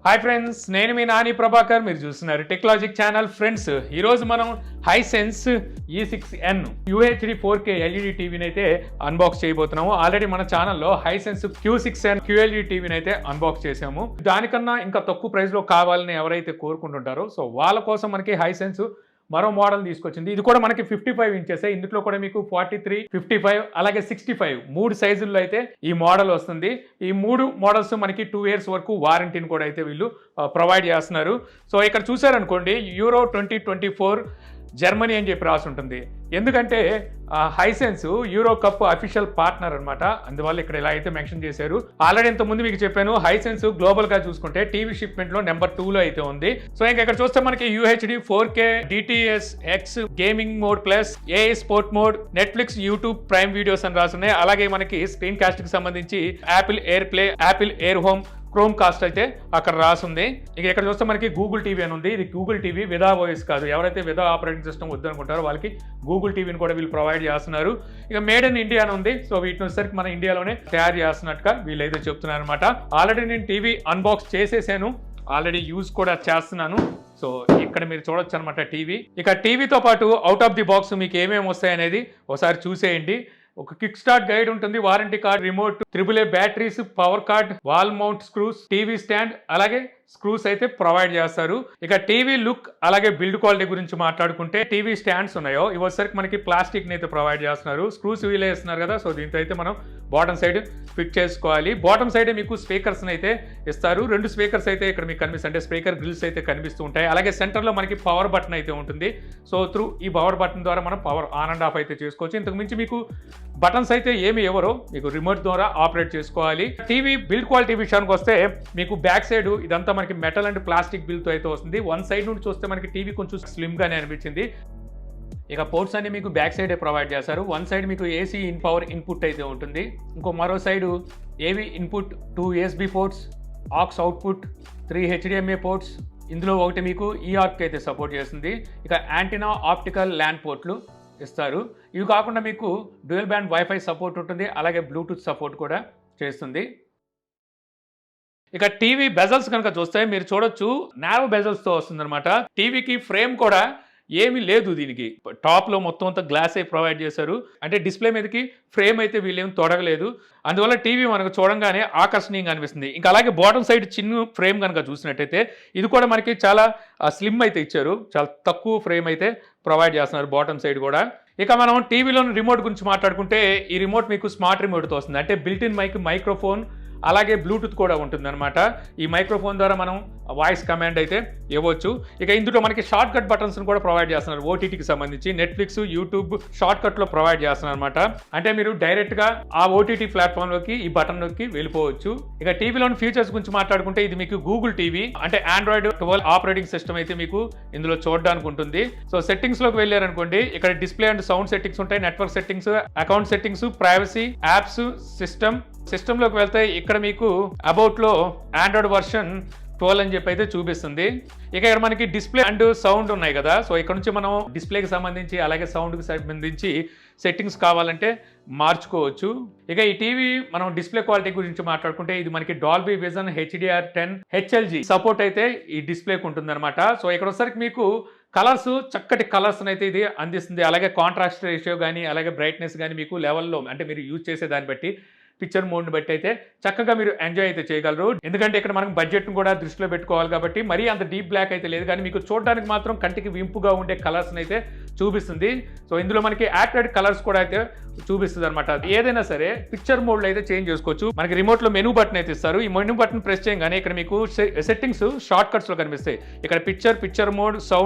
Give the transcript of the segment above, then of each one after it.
Hi friends, నేను మీ నాని ప్రభాకర్. మీరు చూస్తున్నారు టెక్లాజిక్ ఛానల్. ఫ్రెండ్స్, ఈరోజు మనం Hisense E6N UHD 4K LED టీవీని అయితే అన్బాక్స్ చేయబోతున్నాము. ఆల్రెడీ మన ఛానల్లో హైసెన్స్ Q6N QLED టీవీని అయితే అన్బాక్స్ చేసాము. దానికన్నా ఇంకా తక్కువ ప్రైస్లో కావాలని ఎవరైతే కోరుకుంటుంటారో సో వాళ్ళ కోసం మనకి హైసెన్స్ మరో మోడల్ తీసుకొచ్చింది. ఇది కూడా మనకి 55 ఇంచెస్. ఇందులో కూడా మీకు 43, 55 అలాగే 65 మూడు సైజుల్లో అయితే ఈ మోడల్ వస్తుంది. ఈ మూడు మోడల్స్ మనకి 2 years వరకు వారంటీని కూడా అయితే వీళ్ళు ప్రొవైడ్ చేస్తున్నారు. సో ఇక్కడ చూసారనుకోండి, యూరో 2024 జర్మనీ అని చెప్పి రాసి ఉంటుంది. ఎందుకంటే Hisense euro cup official partner అనమాట. అందువల్ల ఇక్కడ ఇలా అయితే మెన్షన్ చేశారు. ఆల్రెడీ ఇంతకుముందు మీకు చెప్పాను, హైసెన్స్ గ్లోబల్ గా చూసుకుంటే టీవీ షిప్మెంట్ లో నెంబర్ 2 లో అయితే ఉంది. సో ఇంకా ఇక్కడ చూస్తే మనకి UHD 4K DTS X gaming mode plus AI sport mode, Netflix, YouTube prime videos అని రాస్తున్నాయి. అలాగే మనకి స్క్రీన్ కాస్ట్ కి సంబంధించి Apple air play, Apple air home, chrome cost అయితే అక్కడ రాసుంది. ఇక ఇక్కడ చూస్తే మనకి గూగుల్ టీవీ అని ఉంది. ఇది గూగుల్ టీవీ, విదా వాయిస్ కాదు. ఎవరైతే విదా ఆపరేటింగ్ సిస్టమ్ వద్దనుకుంటారో వాళ్ళకి గూగుల్ టీవీని కూడా వీళ్ళు ప్రొవైడ్ చేస్తున్నారు. ఇక మేడ్ ఇన్ ఇండియా అని ఉంది. సో వీటిని వచ్చేసరికి మన ఇండియాలోనే తయారు చేస్తున్నట్టుగా వీళ్ళైతే చెప్తున్నారు అనమాట. ఆల్రెడీ నేను టీవీ అన్బాక్స్ చేసేసాను, ఆల్రెడీ యూజ్ కూడా చేస్తున్నాను. సో ఇక్కడ మీరు చూడొచ్చు అనమాట టీవీ. ఇక టీవీతో పాటు అవుట్ ఆఫ్ ది బాక్స్ మీకు ఏమేమి వస్తాయి అనేది ఒకసారి చూసేయండి. ఒక కిక్ స్టార్ట్ గైడ్ ఉంటుంది, warranty card, remote, AAA batteries, power card, wall mount screws, TV stand, అలాగే స్క్రూస్ అయితే ప్రొవైడ్ చేస్తారు. ఇక టీవీ లుక్ అలాగే బిల్డ్ క్వాలిటీ గురించి మాట్లాడుకుంటే, టీవీ స్టాండ్స్ ఉన్నాయో ఇవి వచ్చేసరికి మనకి ప్లాస్టిక్ ని అయితే ప్రొవైడ్ చేస్తున్నారు. స్క్రూస్ వీల్ వేస్తున్నారు కదా, సో దీంతో అయితే మనం బాటమ్ సైడ్ ఫిట్ చేసుకోవాలి. బాటమ్ సైడ్ మీకు స్పీకర్స్ అయితే ఇస్తారు. 2 స్పీకర్స్ అయితే ఇక్కడ మీకు కనిపిస్తాయి, అంటే స్పీకర్ గ్రిల్స్ అయితే కనిపిస్తూ ఉంటాయి. అలాగే సెంటర్ లో మనకి పవర్ బటన్ అయితే ఉంటుంది. సో త్రూ ఈ పవర్ బటన్ ద్వారా మనం పవర్ ఆన్ అండ్ ఆఫ్ అయితే చేసుకోవచ్చు. ఇంతకు మించి మీకు బటన్స్ అయితే ఏమి ఎవరో మీకు రిమోట్ ద్వారా ఆపరేట్ చేసుకోవాలి. టీవీ బిల్డ్ క్వాలిటీ విషయానికి వస్తే మీకు బ్యాక్ సైడ్ ఇదంతా మనకి మెటల్ అండ్ ప్లాస్టిక్ బిల్డ్తో అయితే వస్తుంది. వన్ సైడ్ నుండి చూస్తే మనకి టీవీ కొంచెం స్లిమ్ గానే అనిపించింది. ఇక పోర్ట్స్ అన్ని మీకు బ్యాక్ సైడే ప్రొవైడ్ చేస్తారు. వన్ సైడ్ మీకు AC పవర్ ఇన్పుట్ అయితే ఉంటుంది. ఇంకో మరో side AV input, 2 USB ports, AUX output, 3 HDMI ports. ఇందులో ఒకటి మీకు EARC అయితే సపోర్ట్ చేస్తుంది. ఇక యాంటీనా, ఆప్టికల్, LAN పోర్ట్లు ఇస్తారు. ఇవి కాకుండా మీకు డ్యూయల్ బ్యాండ్ వైఫై సపోర్ట్ ఉంటుంది, అలాగే బ్లూటూత్ సపోర్ట్ కూడా చేస్తుంది. ఇక టీవీ బెజల్స్ కనుక చూస్తే మీరు చూడొచ్చు, నారో బెజల్స్తో వస్తుంది అనమాట. టీవీకి ఫ్రేమ్ కూడా ఏమీ లేదు, దీనికి టాప్లో మొత్తం అంతా గ్లాస్ అయి ప్రొవైడ్ చేశారు. అంటే డిస్ప్లే మీదకి ఫ్రేమ్ అయితే వీళ్ళేం తొడగలేదు. అందువల్ల టీవీ మనకు చూడంగానే ఆకర్షణీయంగా అనిపిస్తుంది. ఇంకా అలాగే బాటమ్ సైడ్ చిన్న ఫ్రేమ్ కనుక చూసినట్టయితే ఇది కూడా మనకి చాలా స్లిమ్ అయితే ఇచ్చారు. చాలా తక్కువ ఫ్రేమ్ అయితే ప్రొవైడ్ చేస్తున్నారు బాటమ్ సైడ్ కూడా. ఇక మనం టీవీలోని రిమోట్ గురించి మాట్లాడుకుంటే, ఈ రిమోట్ మీకు స్మార్ట్ రిమోట్తో వస్తుంది. అంటే బిల్ట్ ఇన్ మైక్రోఫోన్ అలాగే బ్లూటూత్ కూడా ఉంటుంది అనమాట. ఈ మైక్రోఫోన్ ద్వారా మనం వాయిస్ కమాండ్ అయితే ఇవ్వచ్చు. ఇక ఇందులో మనకి షార్ట్ కట్ బటన్స్ కూడా ప్రొవైడ్ చేస్తున్నారు. OTTకి సంబంధించి నెట్ఫ్లిక్స్, యూట్యూబ్ షార్ట్ కట్ లో ప్రొవైడ్ చేస్తున్నారు అనమాట. అంటే మీరు డైరెక్ట్ గా ఆ OTT ప్లాట్ఫామ్ లోకి ఈ బటన్ లోకి వెళ్ళిపోవచ్చు. ఇక టీవీలోని ఫీచర్స్ గురించి మాట్లాడుకుంటే, ఇది మీకు గూగుల్ టీవీ, అంటే Android 12 ఆపరేటింగ్ సిస్టమ్ అయితే మీకు ఇందులో చూడడానికి ఉంటుంది. సో సెట్టింగ్స్ లోకి వెళ్ళారనుకోండి, ఇక్కడ డిస్ప్లే అండ్ సౌండ్ సెట్టింగ్స్ ఉంటాయి, network settings, account settings, privacy, apps, సిస్టంలోకి వెళ్తే ఇక్కడ మీకు అబౌట్ లో Android వర్షన్ 12 అని చెప్పి అయితే చూపిస్తుంది. ఇక ఇక్కడ మనకి డిస్ప్లే అండ్ సౌండ్ ఉన్నాయి కదా, సో ఇక్కడ నుంచి మనం డిస్ప్లేకి సంబంధించి అలాగే సౌండ్కి సంబంధించి సెట్టింగ్స్ కావాలంటే మార్చుకోవచ్చు. ఇక ఈ టీవీ మనం డిస్ప్లే క్వాలిటీ గురించి మాట్లాడుకుంటే, ఇది మనకి Dolby vision HDR10 HLG support అయితే ఈ డిస్ప్లేకి ఉంటుంది అనమాట. సో ఇక్కడ వచ్చేసరికి మీకు కలర్స్, చక్కటి కలర్స్ అయితే ఇది అందిస్తుంది. అలాగే కాంట్రాస్ట్ రేషియో కానీ అలాగే బ్రైట్నెస్ కానీ మీకు లెవెల్లో, అంటే మీరు యూజ్ చేసే దాన్ని బట్టి, పిక్చర్ మోడ్ని బట్టి అయితే చక్కగా మీరు ఎంజాయ్ అయితే చేయగలరు. ఎందుకంటే ఇక్కడ మనం బడ్జెట్ను కూడా దృష్టిలో పెట్టుకోవాలి కాబట్టి మరీ అంత డీప్ బ్లాక్ అయితే లేదు, కానీ మీకు చూడడానికి మాత్రం కంటికి వింపుగా ఉండే కలర్స్ని అయితే చూపిస్తుంది. సో ఇందులో మనకి యాక్టెడ్ కలర్స్ కూడా అయితే చూపిస్తుంది అనమాట. ఏదైనా సరే పిక్చర్ మోడ్లో అయితే చేంజ్ చేసుకోవచ్చు. మనకి రిమోట్లో మెనూ బటన్ అయితే ఇస్తారు. ఈ మెనూ బటన్ ప్రెస్ చేయగానే ఇక్కడ మీకు సెట్టింగ్స్ షార్ట్ కట్స్లో కనిపిస్తాయి. ఇక్కడ picture mode,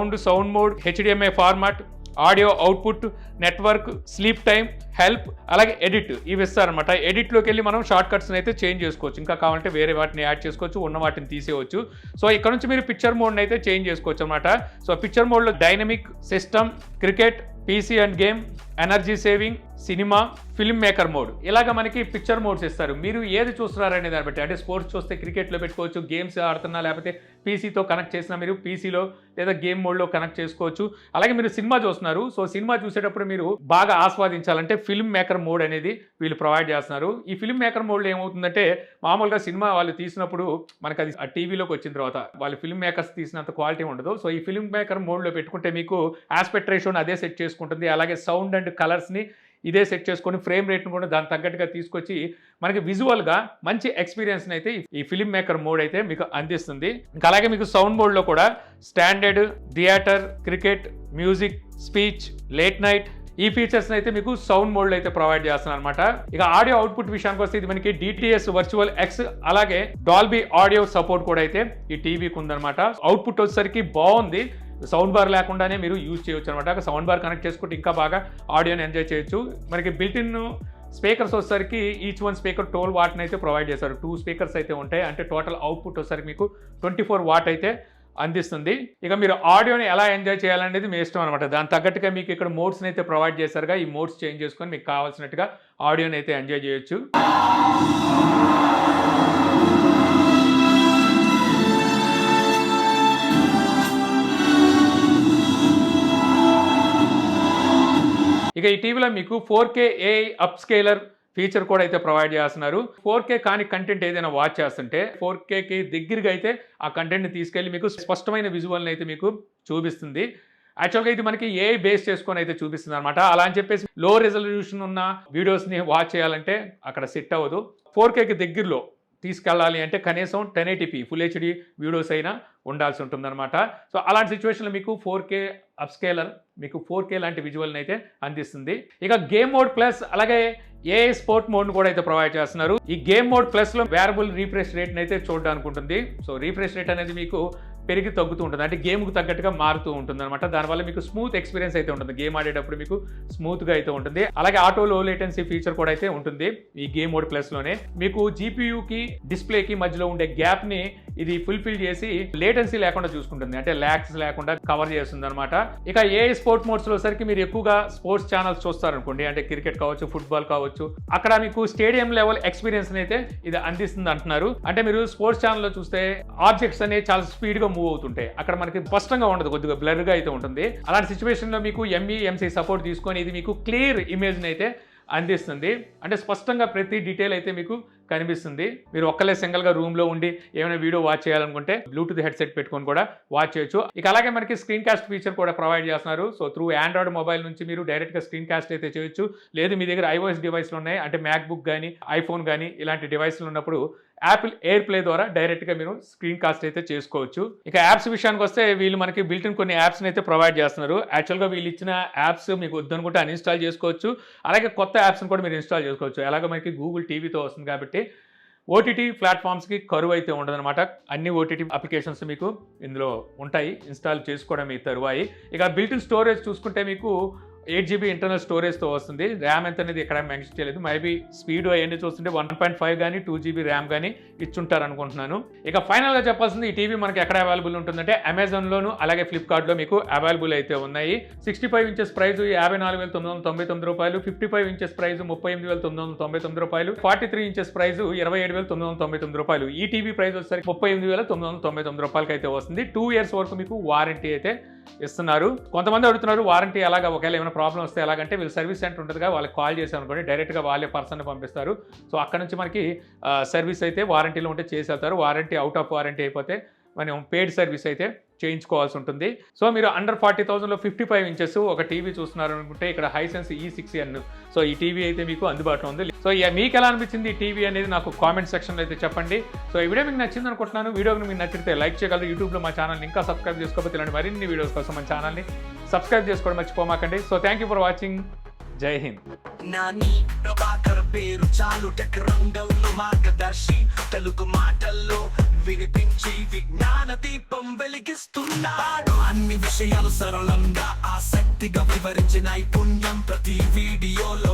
sound mode, HDMI format, audio output, network, sleep time, help, అలాగే ఎడిట్ ఇవి ఇస్తారనమాట. ఎడిట్లోకి వెళ్ళి మనం షార్ట్ కట్స్ని అయితే చేంజ్ చేసుకోవచ్చు. ఇంకా కావాలంటే వేరే వాటిని యాడ్ చేసుకోవచ్చు, ఉన్న వాటిని తీసేయవచ్చు. సో ఇక్కడ నుంచి మీరు పిక్చర్ మోడ్ని అయితే చేంజ్ చేసుకోవచ్చు అనమాట. సో పిక్చర్ మోడ్లో dynamic, system, cricket, PC and game, energy saving, cinema, film maker mode, ఇలాగ మనకి పిక్చర్ మోడ్స్ ఇస్తారు. మీరు ఏది చూస్తున్నారనే దాన్ని బట్టి, అంటే స్పోర్ట్స్ చూస్తే క్రికెట్లో పెట్టుకోవచ్చు, గేమ్స్ ఆడుతున్నా లేకపోతే పీసీతో కనెక్ట్ చేసినా మీరు పీసీలో లేదా గేమ్ మోడ్లో కనెక్ట్ చేసుకోవచ్చు. అలాగే మీరు సినిమా చూస్తున్నారు, సో సినిమా చూసేటప్పుడు మీరు బాగా ఆస్వాదించాలంటే ఫిల్మ్ మేకర్ మోడ్ అనేది వీళ్ళు ప్రొవైడ్ చేస్తున్నారు. ఈ ఫిల్మ్ మేకర్ మోడ్లో ఏమవుతుందంటే మామూలుగా సినిమా వాళ్ళు తీసినప్పుడు మనకు అది ఆ టీవీలోకి వచ్చిన తర్వాత వాళ్ళు ఫిల్మ్ మేకర్స్ తీసినంత క్వాలిటీ ఉండదు. సో ఈ ఫిల్మ్ మేకర్ మోడ్లో పెట్టుకుంటే మీకు ఆస్పెక్ట్ రేషియోని అదే సెట్ చేసుకుంటుంది. అలాగే సౌండ్ అండ్ కలర్స్ని ఇదే సెట్ చేసుకొని ఫ్రేమ్ రేట్ను కూడా దాని తగ్గట్టుగా తీసుకొచ్చి మనకి విజువల్గా మంచి ఎక్స్పీరియన్స్ని అయితే ఈ ఫిల్మ్ మేకర్ మోడ్ అయితే మీకు అందిస్తుంది. ఇంకా అలాగే మీకు సౌండ్ మోడ్లో కూడా standard, theatre, cricket, music, speech, late night, ఈ ఫీచర్స్ అయితే మీకు సౌండ్ మోడ్లో అయితే ప్రొవైడ్ చేస్తున్నారు అనమాట. ఇక ఆడియో అవుట్పుట్ విషయానికి వస్తే ఇది మనకి డిటిఎస్ వర్చువల్ ఎక్స్ అలాగే డాల్బీ ఆడియో సపోర్ట్ కూడా అయితే ఈ టీవీకి ఉందన్నమాట. అవుట్పుట్ వచ్చేసరికి బాగుంది, సౌండ్ బార్ లేకుండానే మీరు యూజ్ చేయొచ్చు అనమాట. సౌండ్ బార్ కనెక్ట్ చేసుకుంటే ఇంకా బాగా ఆడియోని ఎంజాయ్ చేయొచ్చు. మనకి బిల్టిన్ స్పీకర్స్ వచ్చేసరికి ఈచ్ వన్ స్పీకర్ 12 వాట్ని అయితే ప్రొవైడ్ చేశారు. 2 స్పీకర్స్ అయితే ఉంటాయి, అంటే టోటల్ అవుట్పుట్ వచ్చేసరికి మీకు 24 వాట్ అయితే అందిస్తుంది. ఇక మీరు ఆడియోని ఎలా ఎంజాయ్ చేయాలనేది మీ ఇష్టం అనమాట. దాని తగ్గట్టుగా మీకు ఇక్కడ మోడ్స్ని అయితే ప్రొవైడ్ చేశారుగా, ఈ మోడ్స్ చేంజ్ చేసుకొని మీకు కావాల్సినట్టుగా ఆడియోని అయితే ఎంజాయ్ చేయొచ్చు. ఇక ఈ టీవీలో మీకు 4K AI అప్స్కేలర్ ఫీచర్ కూడా అయితే ప్రొవైడ్ చేస్తున్నారు. 4K కాని కంటెంట్ ఏదైనా వాచ్ చేస్తుంటే 4Kకి దగ్గరగా అయితే ఆ కంటెంట్ని తీసుకెళ్ళి మీకు స్పష్టమైన విజువల్ని అయితే మీకు చూపిస్తుంది. యాక్చువల్గా ఇది మనకి AI బేస్ చేసుకొని అయితే చూపిస్తుంది అనమాట. అలా అని చెప్పేసి లో రెజల్యూషన్ ఉన్న వీడియోస్ని వాచ్ చేయాలంటే అక్కడ సెట్ అవ్వదు. 4Kకి దగ్గరలో తీసుకెళ్ళాలి అంటే కనీసం 1080p ఫుల్ హెచ్డి వీడియోస్ అయినా ఉండాల్సి ఉంటుందన్నమాట. సో అలాంటి సిచ్యువేషన్లో మీకు 4K అప్స్కేలర్ మీకు 4K లాంటి విజువల్ని అయితే అందిస్తుంది. ఇక గేమ్ మోడ్ ప్లస్ అలాగే AI స్పోర్ట్ మోడ్ను కూడా అయితే ప్రొవైడ్ చేస్తున్నారు. ఈ గేమ్ మోడ్ ప్లస్లో వేరబుల్ రీఫ్రెష్ రేట్ని అయితే చూడడానికి ఉంటుంది. సో రీఫ్రెష్ రేట్ అనేది మీకు పెరిగి తగ్గుతూ ఉంటుంది, అంటే గేమ్కి తగ్గట్టుగా మారుతూ ఉంటుంది అనమాట. దానివల్ల మీకు స్మూత్ ఎక్స్పీరియన్స్ అయితే ఉంటుంది, గేమ్ ఆడేటప్పుడు మీకు స్మూత్గా అయితే ఉంటుంది. అలాగే ఆటో లో లేటెన్సీ ఫీచర్ కూడా అయితే ఉంటుంది ఈ గేమ్ మోడ్ ప్లస్లోనే. మీకు జీపీయూకి డిస్ప్లేకి మధ్యలో ఉండే గ్యాప్ని ఇది ఫుల్ఫిల్ చేసి లేటెన్సీ లేకుండా చూసుకుంటుంది, అంటే ల్యాగ్స్ లేకుండా కవర్ చేస్తుంది అనమాట. ఇక AI స్పోర్ట్ మోడ్స్లో సరికి మీరు ఎక్కువగా స్పోర్ట్స్ ఛానల్స్ చూస్తారనుకోండి, అంటే క్రికెట్ కావచ్చు, ఫుట్బాల్ కావచ్చు, అక్కడ మీకు స్టేడియం లెవెల్ ఎక్స్పీరియన్స్ అయితే ఇది అందిస్తుంది అంటున్నారు. అంటే మీరు స్పోర్ట్స్ ఛానల్లో చూస్తే ఆబ్జెక్ట్స్ అనేవి చాలా స్పీడ్గా మూవ్ అవుతుంటాయి, అక్కడ మనకి స్పష్టంగా ఉండదు, కొద్దిగా బ్లర్గా అయితే ఉంటుంది. అలాంటి సిచ్యువేషన్లో మీకు MEMC సపోర్ట్ తీసుకొని ఇది మీకు క్లియర్ ఇమేజ్ని అయితే అందిస్తుంది, అంటే స్పష్టంగా ప్రతి డీటెయిల్ అయితే మీకు కనిపిస్తుంది. మీరు ఒక్కలే సింగిల్గా రూమ్లో ఉండి ఏమైనా వీడియో వాచ్ చేయాలనుకుంటే బ్లూటూత్ హెడ్సెట్ పెట్టుకొని కూడా వాచ్ చేయొచ్చు. ఇక అలాగే మనకి స్క్రీన్ కాస్ట్ ఫీచర్ కూడా ప్రొవైడ్ చేస్తున్నారు. సో త్రూ ఆండ్రాయిడ్ మొబైల్ నుంచి మీరు డైరెక్ట్గా స్క్రీన్ కాస్ట్ అయితే చేయొచ్చు. లేదు మీ దగ్గర iOS డివైస్లు ఉన్నాయి, అంటే మ్యాక్బుక్ కానీ ఐఫోన్ కానీ ఇలాంటి డివైస్లు ఉన్నప్పుడు యాపిల్ ఎయిర్ ప్లే ద్వారా డైరెక్ట్గా మీరు స్క్రీన్ కాస్ట్ అయితే చేసుకోవచ్చు. ఇక యాప్స్ విషయానికి వస్తే వీళ్ళు మనకి బిల్టిన్ కొన్ని యాప్స్ని అయితే ప్రొవైడ్ చేస్తున్నారు. యాక్చువల్గా వీళ్ళు ఇచ్చిన యాప్స్ మీకు వద్దనుకుంటే అన్ఇన్స్టాల్ చేసుకోవచ్చు, అలాగే కొత్త యాప్స్ని కూడా మీరు ఇన్స్టాల్ చేసుకోవచ్చు. ఎలాగో మనకి గూగుల్ టీవీతో వస్తుంది కాబట్టి ఓటీటీ ప్లాట్ఫామ్స్కి కరువు అయితే ఉండదన్నమాట. అన్ని ఓటీటీ అప్లికేషన్స్ మీకు ఇందులో ఉంటాయి, ఇన్స్టాల్ చేసుకోవడం మీ తరువాయి. ఇక బిల్టిన్ స్టోరేజ్ చూసుకుంటే మీకు 8GB ఇంటర్నల్ స్టోరేజ్తో వస్తుంది. ర్యామ్ ఎంత అనేది ఎక్కడ మెన్షన్ చేయలేదు, మేబీ స్పీడ్ అవన్నీ చూస్తుంటే 1.5 కానీ 2GB ర్యామ్ కానీ ఇచ్చుంటారు అనుకుంటున్నాను. ఇక ఫైనల్గా చెప్పాల్సింది, ఈ టీవీ మనకి ఎక్కడ అవైలబుల్ ఉంటుందంటే అమెజాన్లోను అలాగే ఫ్లిప్కార్ట్లో మీకు అవైలబుల్ అయితే ఉన్నాయి. 65 ఇంచెస్ ప్రైస్ 54,999 రూపాయలు, 55 ఇంచెస్ ప్రైస్ 38,999 రూపాయలు, 43 ఇంచెస్ ప్రైస్ 27,999 రూపాయలు. ఈ టీవీ ప్రైస్ వచ్చేసరికి 38,999 రూపాయలకి అయితే వస్తుంది. 2 years వరకు మీకు వారంటీ అయితే ఇస్తున్నారు. కొంతమంది అడుగుతున్నారు వారంటీ ఎలాగా, ఒకవేళ ఏమైనా ప్రాబ్లం వస్తే ఎలాగంటే వీళ్ళు సర్వీస్ సెంటర్ ఉంటుందిగా, వాళ్ళకి కాల్ చేసాం అనుకోండి డైరెక్ట్గా వాళ్ళే పర్సన్ పంపిస్తారు. సో అక్కడ నుంచి మనకి సర్వీస్ అయితే వారంటీలో ఉంటే చేసేస్తారు. వారంటీ అవుట్ ఆఫ్ వారంటీ అయిపోతే మనం పెయిడ్ సర్వీస్ అయితే చేయించుకోవాల్సి ఉంటుంది. సో మీరు అండర్ 40,000లో 55 ఇంచెస్ ఒక టీవీ చూస్తున్నారు అనుకుంటే ఇక్కడ హైసెన్స్ E6N, సో ఈ టీవీ అయితే మీకు అందుబాటులో ఉంది. సో మీకు ఎలా అనిపించింది ఈ టీవీ అనేది నాకు కామెంట్ సెక్షన్లో అయితే చెప్పండి. సో ఈ వీడియో మీకు నచ్చింది అనుకుంటున్నాను. వీడియోకి మీకు నచ్చితే లైక్ చేయగలరు. యూట్యూబ్లో మా ఛానల్ని ఇంకా సబ్స్క్రైబ్ చేసుకోకపోతే ఇలాంటి మరిన్ని వీడియోస్ కోసం మన ఛానల్ని సబ్స్క్రైబ్ చేసుకోవడం మర్చిపోమాకండి. So thank you for watching. Jai Hind. Nani Prabhakar పేరు చాలు టెక్ రంగంలో మార్గదర్శి, తెలుగు మాటల్లో వినిపించి విజ్ఞాన దీపం వెలిగిస్తున్నాడు. అన్ని విషయాలు సరళంగా ఆసక్తిగా వివరించి నైపుణ్యం ప్రతి వీడియోలో